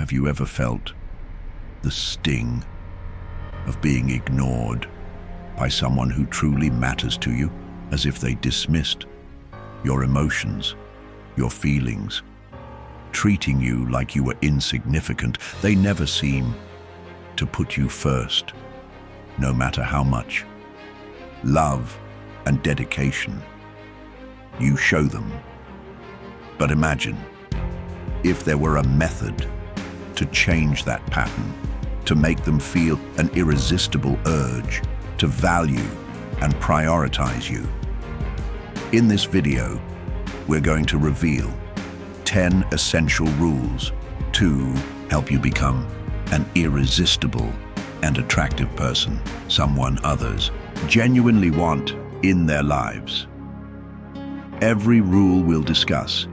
Have you ever felt the sting of being ignored by someone who truly matters to you, as if they dismissed your emotions, your feelings, treating you like you were insignificant? They never seem to put you first, no matter how much love and dedication you show them. But imagine if there were a method to change that pattern, to make them feel an irresistible urge to value and prioritize you. In this video, we're going to reveal 10 essential rules to help you become an irresistible and attractive person, someone others genuinely want in their lives. Every rule we'll discuss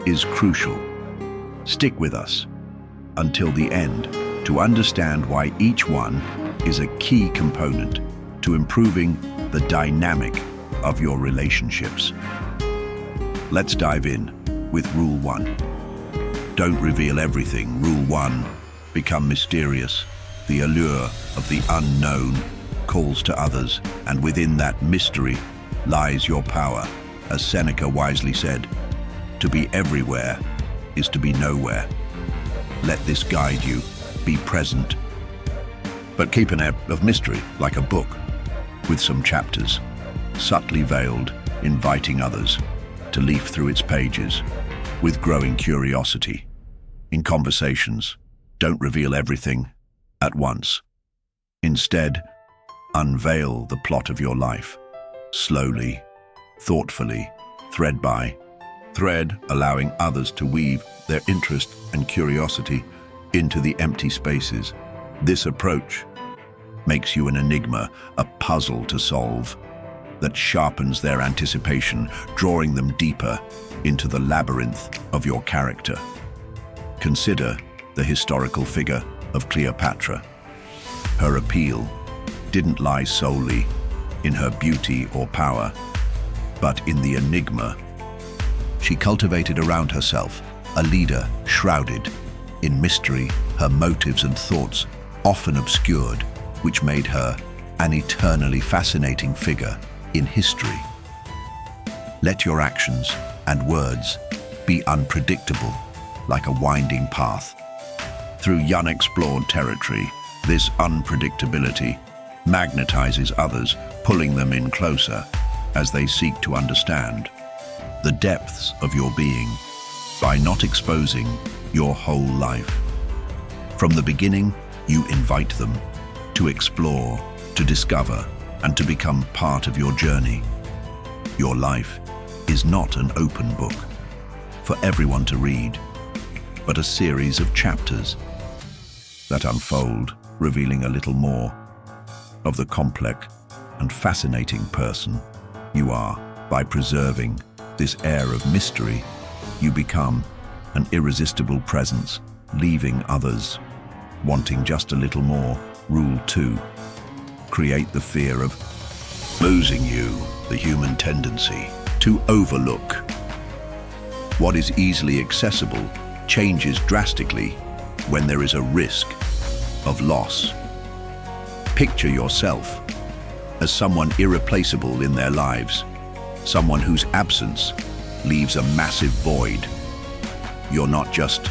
is crucial. Stick with us until the end to understand why each one is a key component to improving the dynamic of your relationships. Let's dive in with Rule 1. Don't reveal everything. Rule 1. Become mysterious. The allure of the unknown calls to others, and within that mystery lies your power. As Seneca wisely said, to be everywhere is to be nowhere. Let this guide you. Be present, but keep an air of mystery, like a book, with some chapters, subtly veiled, inviting others to leaf through its pages with growing curiosity. In conversations, don't reveal everything at once. Instead, unveil the plot of your life, slowly, thoughtfully, thread by thread, allowing others to weave their interest and curiosity into the empty spaces. This approach makes you an enigma, a puzzle to solve, that sharpens their anticipation, drawing them deeper into the labyrinth of your character. Consider the historical figure of Cleopatra. Her appeal didn't lie solely in her beauty or power, but in the enigma she cultivated around herself, a leader shrouded in mystery, her motives and thoughts often obscured, which made her an eternally fascinating figure in history. Let your actions and words be unpredictable, like a winding path through unexplored territory. This unpredictability magnetizes others, pulling them in closer as they seek to understand the depths of your being by not exposing your whole life. From the beginning, you invite them to explore, to discover, and to become part of your journey. Your life is not an open book for everyone to read, but a series of chapters that unfold, revealing a little more of the complex and fascinating person you are. By preserving this air of mystery, you become an irresistible presence, leaving others wanting just a little more. Rule 2. Create the fear of losing you, the human tendency to overlook what is easily accessible changes drastically when there is a risk of loss. Picture yourself as someone irreplaceable in their lives, someone whose absence leaves a massive void. You're not just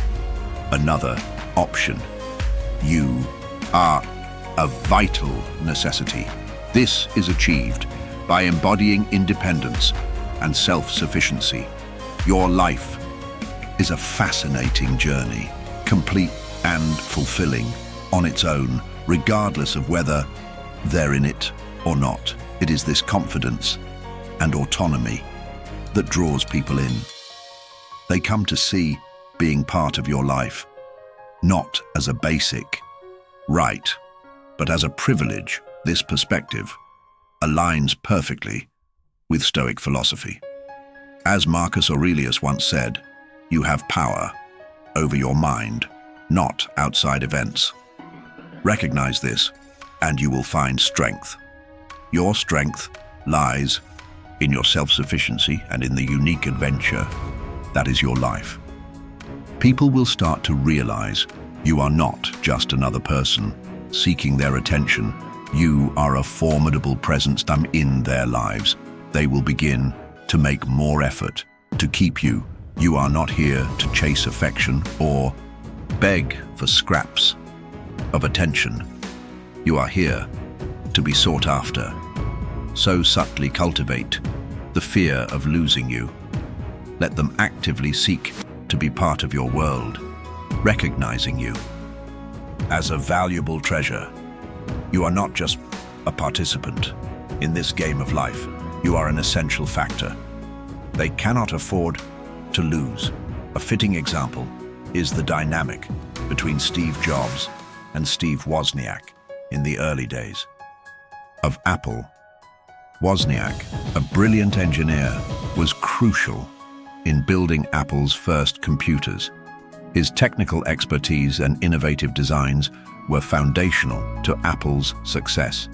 another option. You are a vital necessity. This is achieved by embodying independence and self-sufficiency. Your life is a fascinating journey, complete and fulfilling on its own, regardless of whether they're in it or not. It is this confidence and autonomy that draws people in. They come to see being part of your life not as a basic right, but as a privilege. This perspective aligns perfectly with Stoic philosophy. As Marcus Aurelius once said, you have power over your mind, not outside events. Recognize this, and you will find strength. Your strength lies in your self-sufficiency and in the unique adventure that is your life. People will start to realize You are not just another person seeking their attention. You are a formidable presence in their lives. They will begin to make more effort to keep you. You are not here to chase affection or beg for scraps of attention. You are here to be sought after. So subtly cultivate the fear of losing you. Let them actively seek to be part of your world, recognizing you as a valuable treasure. You are not just a participant in this game of life. You are an essential factor. They cannot afford to lose. A fitting example is the dynamic between Steve Jobs and Steve Wozniak in the early days of Apple. Wozniak, a brilliant engineer, was crucial in building Apple's first computers. His technical expertise and innovative designs were foundational to Apple's success.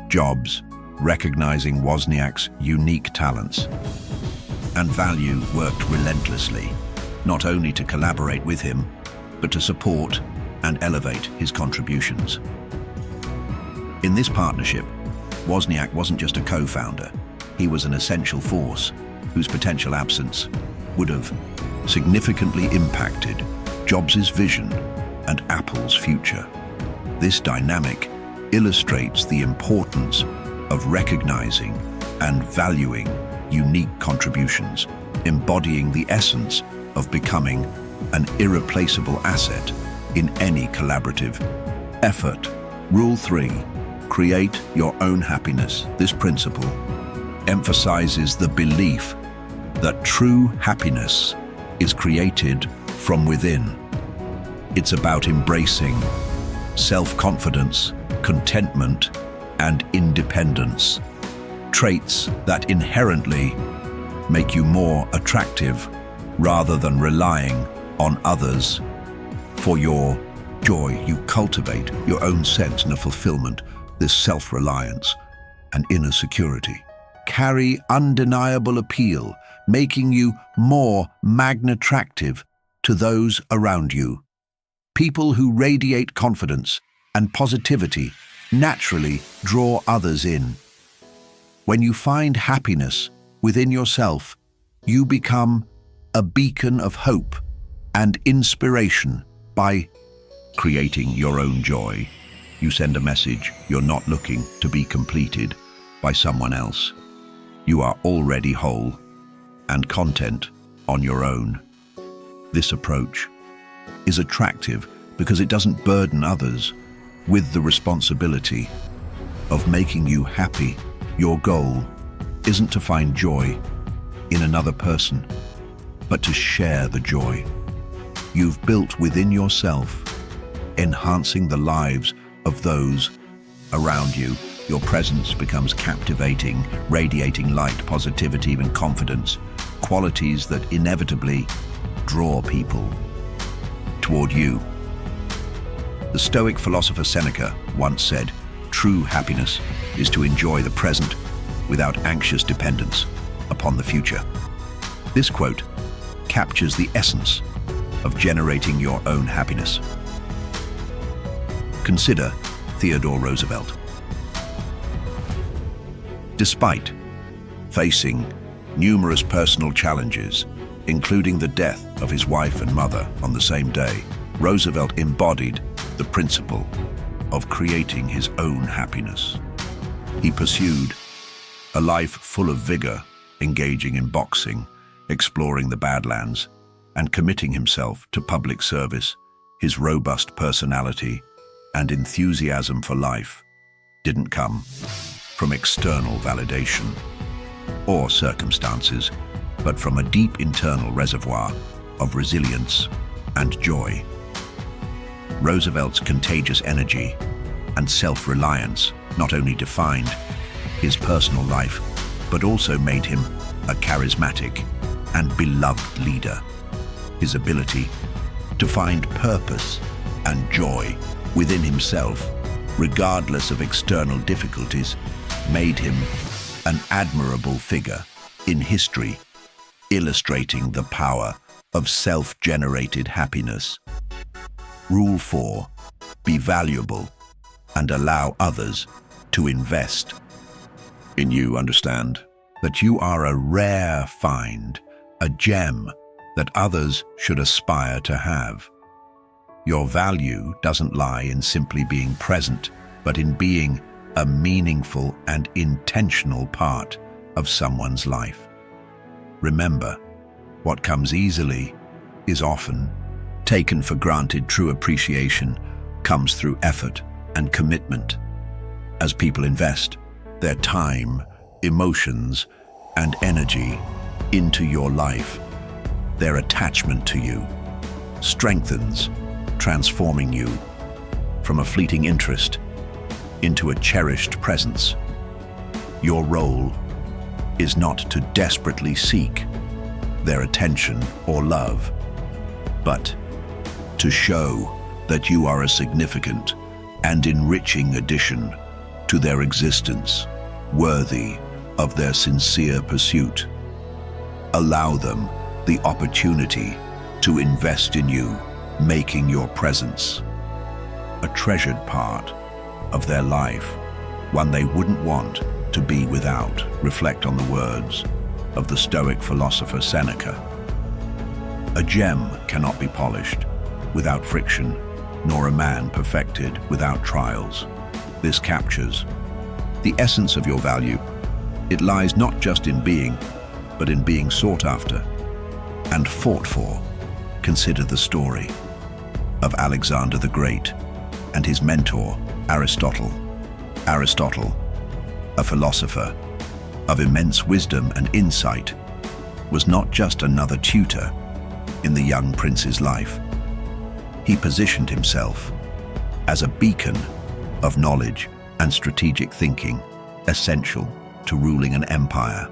Jobs, recognizing Wozniak's unique talents and value, worked relentlessly, not only to collaborate with him, but to support and elevate his contributions. In this partnership, Wozniak wasn't just a co-founder, he was an essential force whose potential absence would have significantly impacted Jobs' vision and Apple's future. This dynamic illustrates the importance of recognizing and valuing unique contributions, embodying the essence of becoming an irreplaceable asset in any collaborative effort. Rule 3. Create your own happiness. This principle emphasizes the belief that true happiness is created from within. It's about embracing self-confidence, contentment, and independence, traits that inherently make you more attractive rather than relying on others for your joy. You cultivate your own sense of fulfillment. This self-reliance and inner security carry undeniable appeal, making you more attractive to those around you. People who radiate confidence and positivity naturally draw others in. When you find happiness within yourself, you become a beacon of hope and inspiration. By creating your own joy, you send a message you're not looking to be completed by someone else. You are already whole and content on your own. This approach is attractive because it doesn't burden others with the responsibility of making you happy. Your goal isn't to find joy in another person, but to share the joy you've built within yourself, enhancing the lives of those around you. Your presence becomes captivating, radiating light, positivity, and confidence, qualities that inevitably draw people toward you. The Stoic philosopher Seneca once said, "True happiness is to enjoy the present without anxious dependence upon the future." This quote captures the essence of generating your own happiness. Consider Theodore Roosevelt. Despite facing numerous personal challenges, including the death of his wife and mother on the same day, Roosevelt embodied the principle of creating his own happiness. He pursued a life full of vigor, engaging in boxing, exploring the Badlands, and committing himself to public service. His robust personality and enthusiasm for life didn't come from external validation or circumstances, but from a deep internal reservoir of resilience and joy. Roosevelt's contagious energy and self-reliance not only defined his personal life, but also made him a charismatic and beloved leader. His ability to find purpose and joy within himself, regardless of external difficulties, made him an admirable figure in history, illustrating the power of self-generated happiness. Rule 4. Be valuable and allow others to invest in you. Understand that you are a rare find, a gem that others should aspire to have. Your value doesn't lie in simply being present, but in being a meaningful and intentional part of someone's life. Remember, what comes easily is often taken for granted. True appreciation comes through effort and commitment. As people invest their time, emotions, and energy into your life, their attachment to you strengthens, transforming you from a fleeting interest into a cherished presence. Your role is not to desperately seek their attention or love, but to show that you are a significant and enriching addition to their existence, worthy of their sincere pursuit. Allow them the opportunity to invest in you, making your presence a treasured part of their life, one they wouldn't want to be without. Reflect on the words of the Stoic philosopher Seneca. A gem cannot be polished without friction, nor a man perfected without trials. This captures the essence of your value. It lies not just in being, but in being sought after and fought for. Consider the story of Alexander the Great and his mentor, Aristotle. Aristotle, a philosopher of immense wisdom and insight, was not just another tutor in the young prince's life. He positioned himself as a beacon of knowledge and strategic thinking, essential to ruling an empire.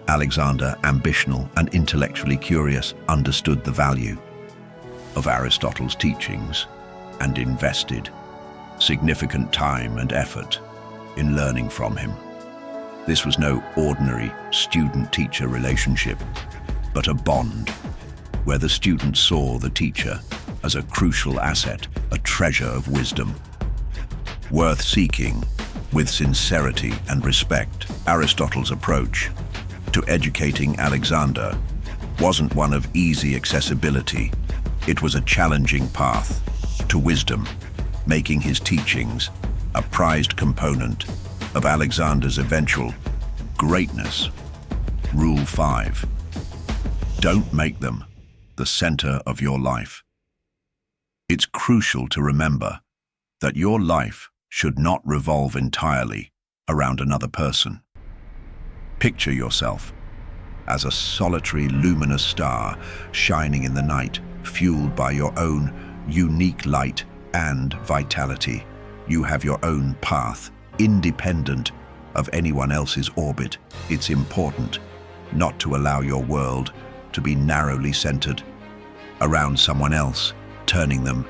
Alexander, ambitional and intellectually curious, understood the value of Aristotle's teachings and invested significant time and effort in learning from him. This was no ordinary student-teacher relationship, but a bond where the student saw the teacher as a crucial asset, a treasure of wisdom, worth seeking with sincerity and respect. Aristotle's approach to educating Alexander wasn't one of easy accessibility. It was a challenging path to wisdom, making his teachings a prized component of Alexander's eventual greatness. Rule 5. Don't make them the center of your life. It's crucial to remember that your life should not revolve entirely around another person. Picture yourself as a solitary, luminous star shining in the night, fueled by your own unique light and vitality. You have your own path, independent of anyone else's orbit. It's important not to allow your world to be narrowly centered around someone else, turning them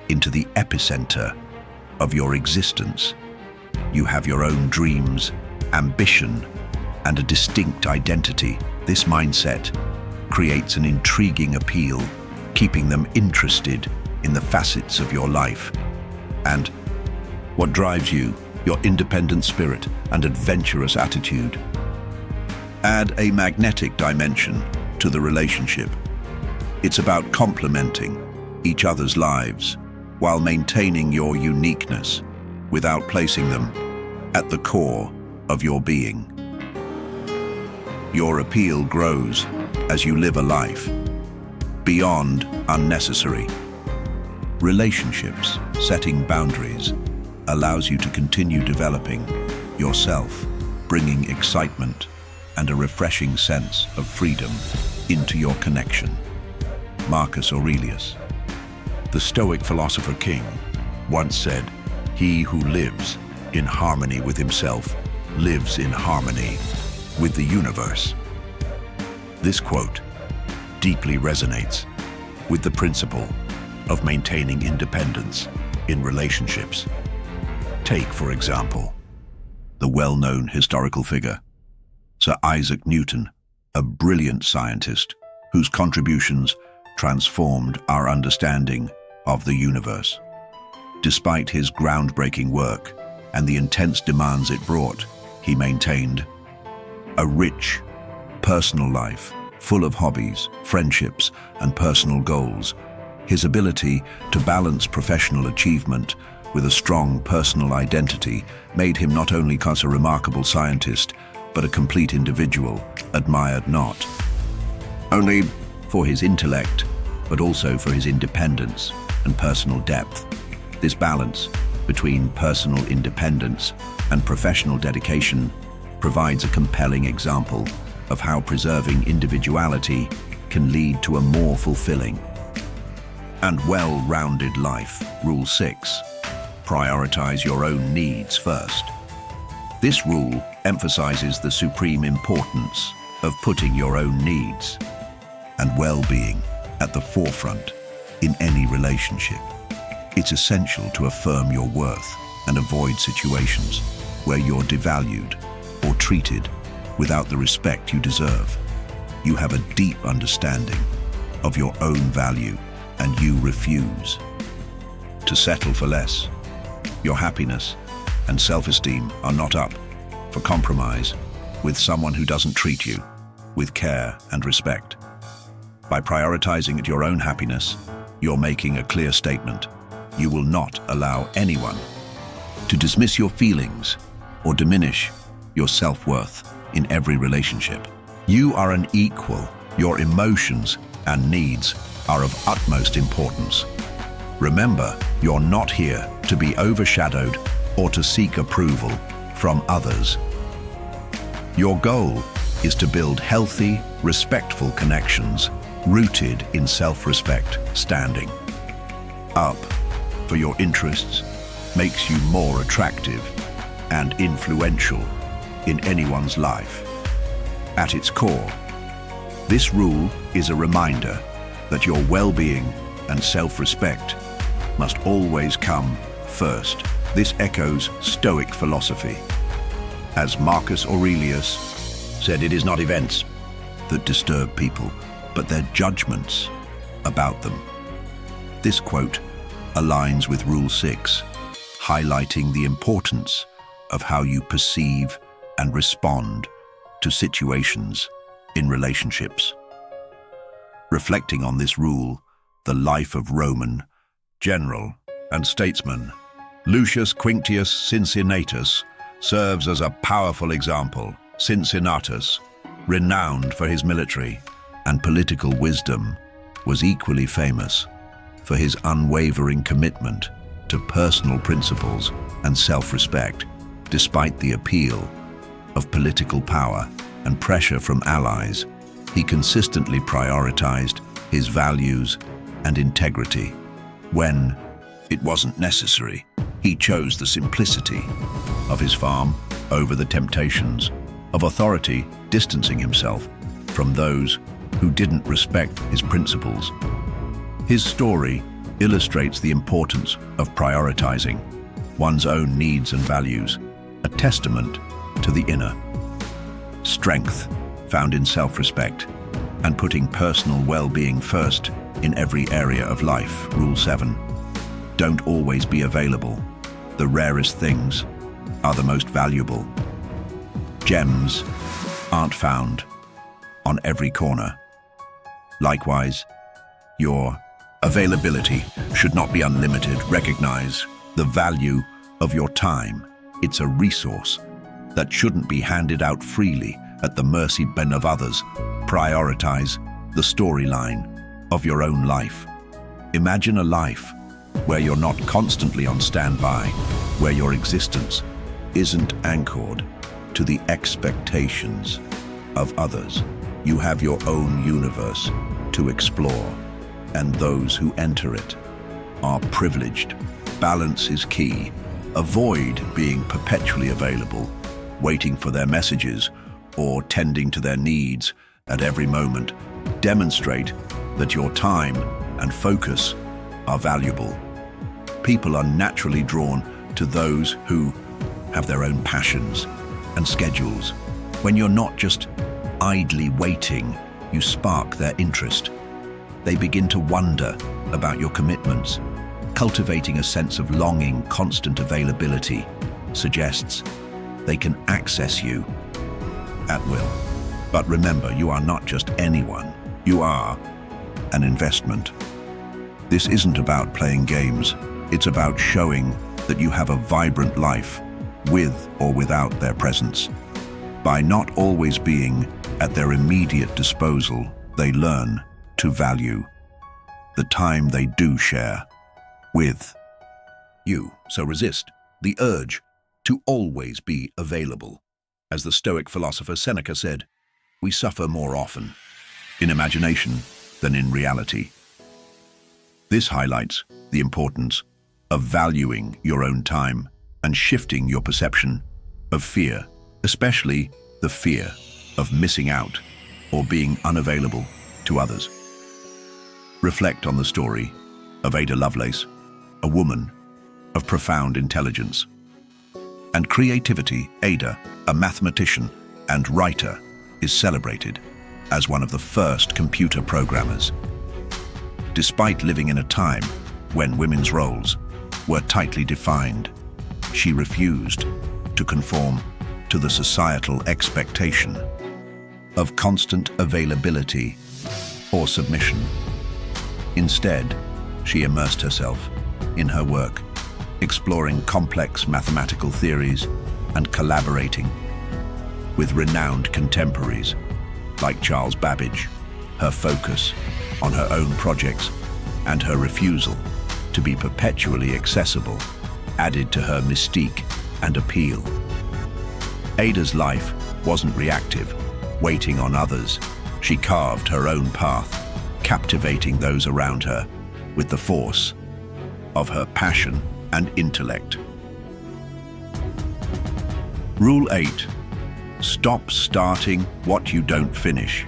into the epicenter of your existence. You have your own dreams, ambition, and a distinct identity. This mindset creates an intriguing appeal, keeping them interested in the facets of your life. And what drives you, your independent spirit and adventurous attitude. Add a magnetic dimension to the relationship. It's about complementing each other's lives while maintaining your uniqueness without placing them at the core of your being. Your appeal grows as you live a life beyond unnecessary relationships. Setting boundaries allows you to continue developing yourself, bringing excitement and a refreshing sense of freedom into your connection. Marcus Aurelius, the Stoic philosopher king, once said, "He who lives in harmony with himself lives in harmony with the universe." This quote deeply resonates with the principle of maintaining independence in relationships. Take, for example, the well-known historical figure, Sir Isaac Newton, a brilliant scientist whose contributions transformed our understanding of the universe. Despite his groundbreaking work and the intense demands it brought, he maintained a rich, personal life, full of hobbies, friendships, and personal goals. His ability to balance professional achievement with a strong personal identity made him not only a remarkable scientist, but a complete individual, admired not only for his intellect, but also for his independence and personal depth. This balance between personal independence and professional dedication provides a compelling example of how preserving individuality can lead to a more fulfilling and well-rounded life. Rule 6. Prioritize your own needs first. This rule emphasizes the supreme importance of putting your own needs and well-being at the forefront in any relationship. It's essential to affirm your worth and avoid situations where you're devalued or treated without the respect you deserve. You have a deep understanding of your own value and you refuse to settle for less. Your happiness and self-esteem are not up for compromise with someone who doesn't treat you with care and respect. By prioritizing your own happiness, you're making a clear statement. You will not allow anyone to dismiss your feelings or diminish your self-worth in every relationship. You are an equal. Your emotions and needs are of utmost importance. Remember, you're not here to be overshadowed or to seek approval from others. Your goal is to build healthy, respectful connections rooted in self-respect. Standing up for your interests makes you more attractive and influential in anyone's life. At its core, this rule is a reminder that your well-being and self-respect must always come first. This echoes Stoic philosophy. As Marcus Aurelius said, it is not events that disturb people, but their judgments about them. This quote aligns with Rule 6, highlighting the importance of how you perceive and respond to situations in relationships. Reflecting on this rule, the life of Roman general and statesman Lucius Quinctius Cincinnatus serves as a powerful example. Cincinnatus, renowned for his military and political wisdom, was equally famous for his unwavering commitment to personal principles and self-respect. Despite the appeal of political power and pressure from allies, he consistently prioritized his values and integrity. When it wasn't necessary, he chose the simplicity of his farm over the temptations of authority, distancing himself from those who didn't respect his principles. His story illustrates the importance of prioritizing one's own needs and values, a testament to the inner strength found in self-respect and putting personal well-being first in every area of life. Rule 7. Don't always be available. The rarest things are the most valuable. Gems aren't found on every corner. Likewise, your availability should not be unlimited. Recognize the value of your time. It's a resource that shouldn't be handed out freely at the mercy of others. Prioritize the storyline of your own life. Imagine a life where you're not constantly on standby, where your existence isn't anchored to the expectations of others. You have your own universe to explore, and those who enter it are privileged. Balance is key. Avoid being perpetually available, waiting for their messages, or tending to their needs at every moment. Demonstrate that your time and focus are valuable. People are naturally drawn to those who have their own passions and schedules. When you're not just idly waiting, you spark their interest. They begin to wonder about your commitments Cultivating a sense of longing, constant availability suggests they can access you at will. But remember, you are not just anyone. You are an investment. This isn't about playing games. It's about showing that you have a vibrant life with or without their presence. By not always being at their immediate disposal, they learn to value the time they do share with you. So resist the urge to always be available. As the Stoic philosopher Seneca said, we suffer more often in imagination than in reality. This highlights the importance of valuing your own time and shifting your perception of fear, especially the fear of missing out or being unavailable to others. Reflect on the story of Ada Lovelace, a woman of profound intelligence and creativity. Ada, a mathematician and writer, is celebrated as one of the first computer programmers. Despite living in a time when women's roles were tightly defined, she refused to conform to the societal expectation of constant availability or submission. Instead, she immersed herself in her work, exploring complex mathematical theories and collaborating with renowned contemporaries like Charles Babbage. Her focus on her own projects and her refusal to be perpetually accessible added to her mystique and appeal. Ada's life wasn't reactive, waiting on others. She carved her own path, captivating those around her with the force of her passion and intellect. Rule 8. Stop starting what you don't finish.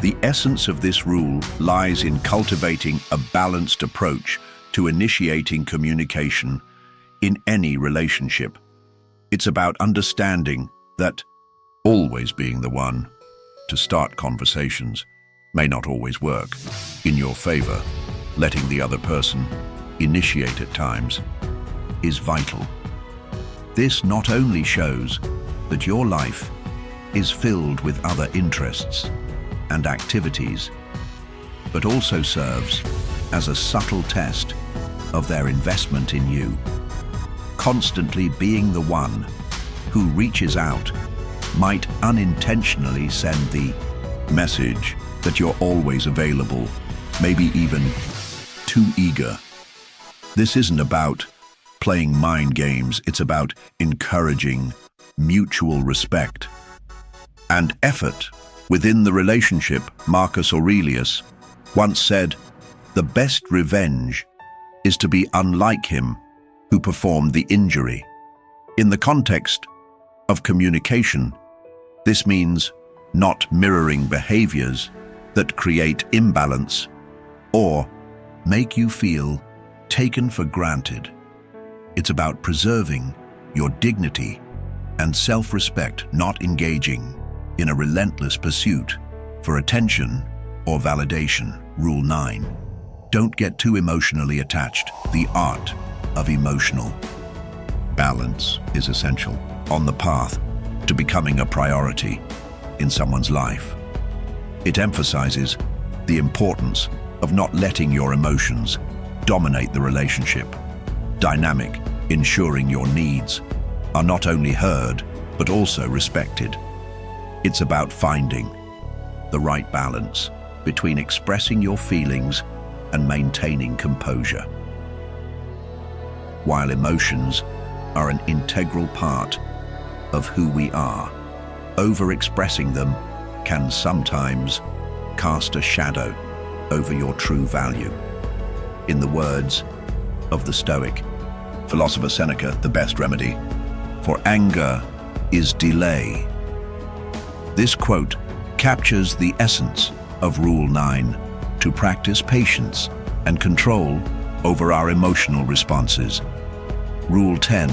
The essence of this rule lies in cultivating a balanced approach to initiating communication in any relationship. It's about understanding that always being the one to start conversations may not always work in your favor. Letting the other person initiate at times is vital. This not only shows that your life is filled with other interests and activities, but also serves as a subtle test of their investment in you. Constantly being the one who reaches out might unintentionally send the message that you're always available, maybe even too eager. This isn't about playing mind games, it's about encouraging mutual respect and effort within the relationship. Marcus Aurelius once said, "The best revenge is to be unlike him who performed the injury." In the context of communication, this means not mirroring behaviors that create imbalance or make you feel taken for granted. It's about preserving your dignity and self-respect, not engaging in a relentless pursuit for attention or validation. Rule 9. Don't get too emotionally attached. The art of emotional balance is essential on the path to becoming a priority in someone's life. It emphasizes the importance of not letting your emotions dominate the relationship dynamic, ensuring your needs are not only heard, but also respected. It's about finding the right balance between expressing your feelings and maintaining composure. While emotions are an integral part of who we are, overexpressing them can sometimes cast a shadow over your true value. In the words of the Stoic philosopher Seneca, the best remedy for anger is delay. This quote captures the essence of Rule 9, to practice patience and control over our emotional responses. Rule 10,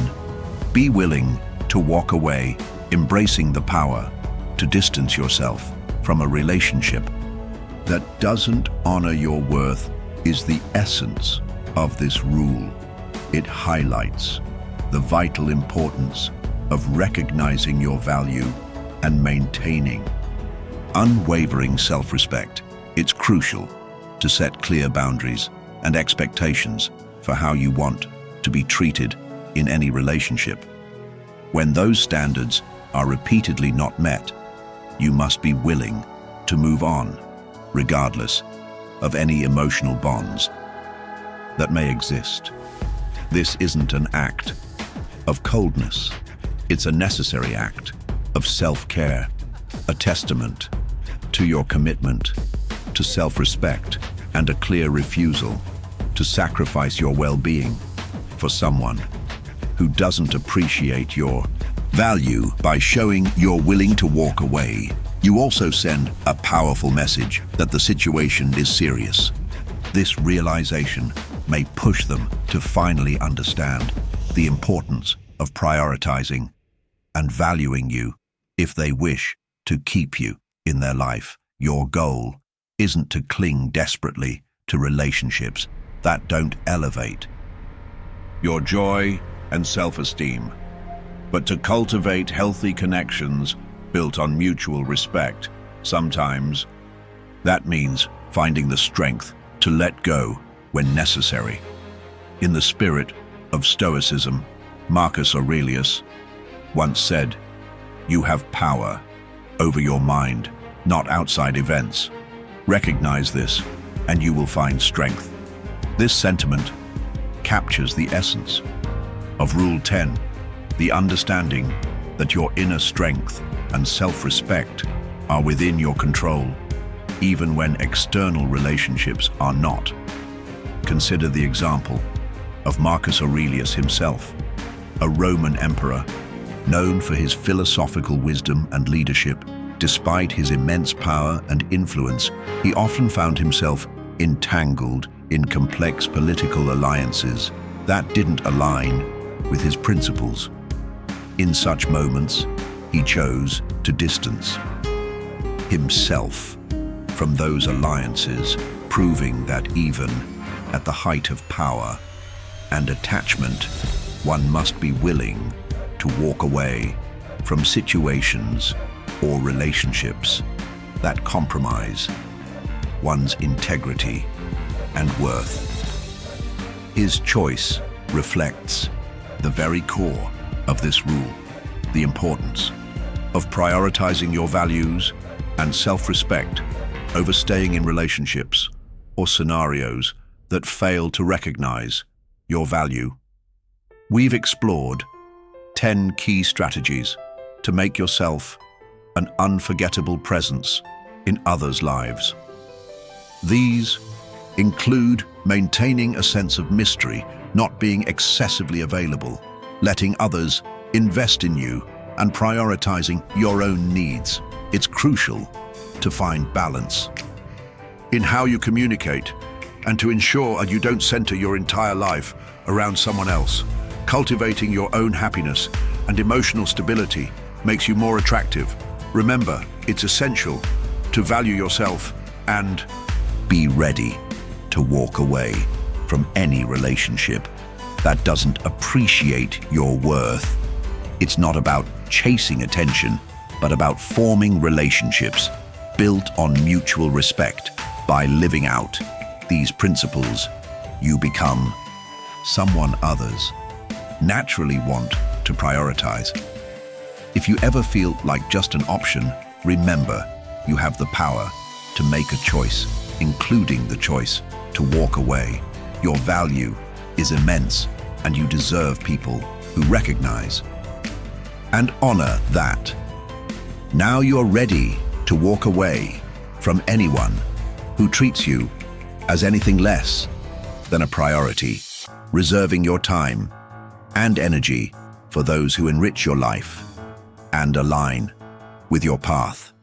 be willing to walk away, embracing the power to distance yourself from a relationship that doesn't honor your worth is the essence of this rule. It highlights the vital importance of recognizing your value and maintaining unwavering self-respect. It's crucial to set clear boundaries and expectations for how you want to be treated in any relationship. When those standards are repeatedly not met, you must be willing to move on, regardless of any emotional bonds that may exist. This isn't an act of coldness. It's a necessary act of self-care, a testament to your commitment to self-respect and a clear refusal to sacrifice your well-being for someone who doesn't appreciate your value. By showing you're willing to walk away, you also send a powerful message that the situation is serious. This realization may push them to finally understand the importance of prioritizing and valuing you if they wish to keep you in their life. Your goal isn't to cling desperately to relationships that don't elevate your joy and self-esteem, but to cultivate healthy connections built on mutual respect. Sometimes that means finding the strength to let go when necessary. In the spirit of Stoicism, Marcus Aurelius once said, "You have power over your mind, not outside events. Recognize this, and you will find strength." This sentiment captures the essence of Rule 10, the understanding that your inner strength and self-respect are within your control, even when external relationships are not. Consider the example of Marcus Aurelius himself, a Roman emperor known for his philosophical wisdom and leadership. Despite his immense power and influence, he often found himself entangled in complex political alliances that didn't align with his principles. In such moments, he chose to distance himself from those alliances, proving that even at the height of power and attachment, one must be willing to walk away from situations or relationships that compromise one's integrity and worth. His choice reflects the very core of this rule, the importance of prioritizing your values and self-respect over staying in relationships or scenarios that fail to recognize your value. We've explored 10 key strategies to make yourself an unforgettable presence in others' lives. These include maintaining a sense of mystery, not being excessively available, letting others invest in you, and prioritizing your own needs. It's crucial to find balance in how you communicate and to ensure you don't center your entire life around someone else. Cultivating your own happiness and emotional stability makes you more attractive. Remember, it's essential to value yourself and be ready to walk away from any relationship that doesn't appreciate your worth. It's not about chasing attention, but about forming relationships built on mutual respect. By living out these principles, you become someone others naturally want to prioritize. If you ever feel like just an option, remember, you have the power to make a choice, including the choice to walk away. Your value is immense, and you deserve people who recognize and honor that. Now you're ready to walk away from anyone who treats you as anything less than a priority, reserving your time and energy for those who enrich your life and align with your path.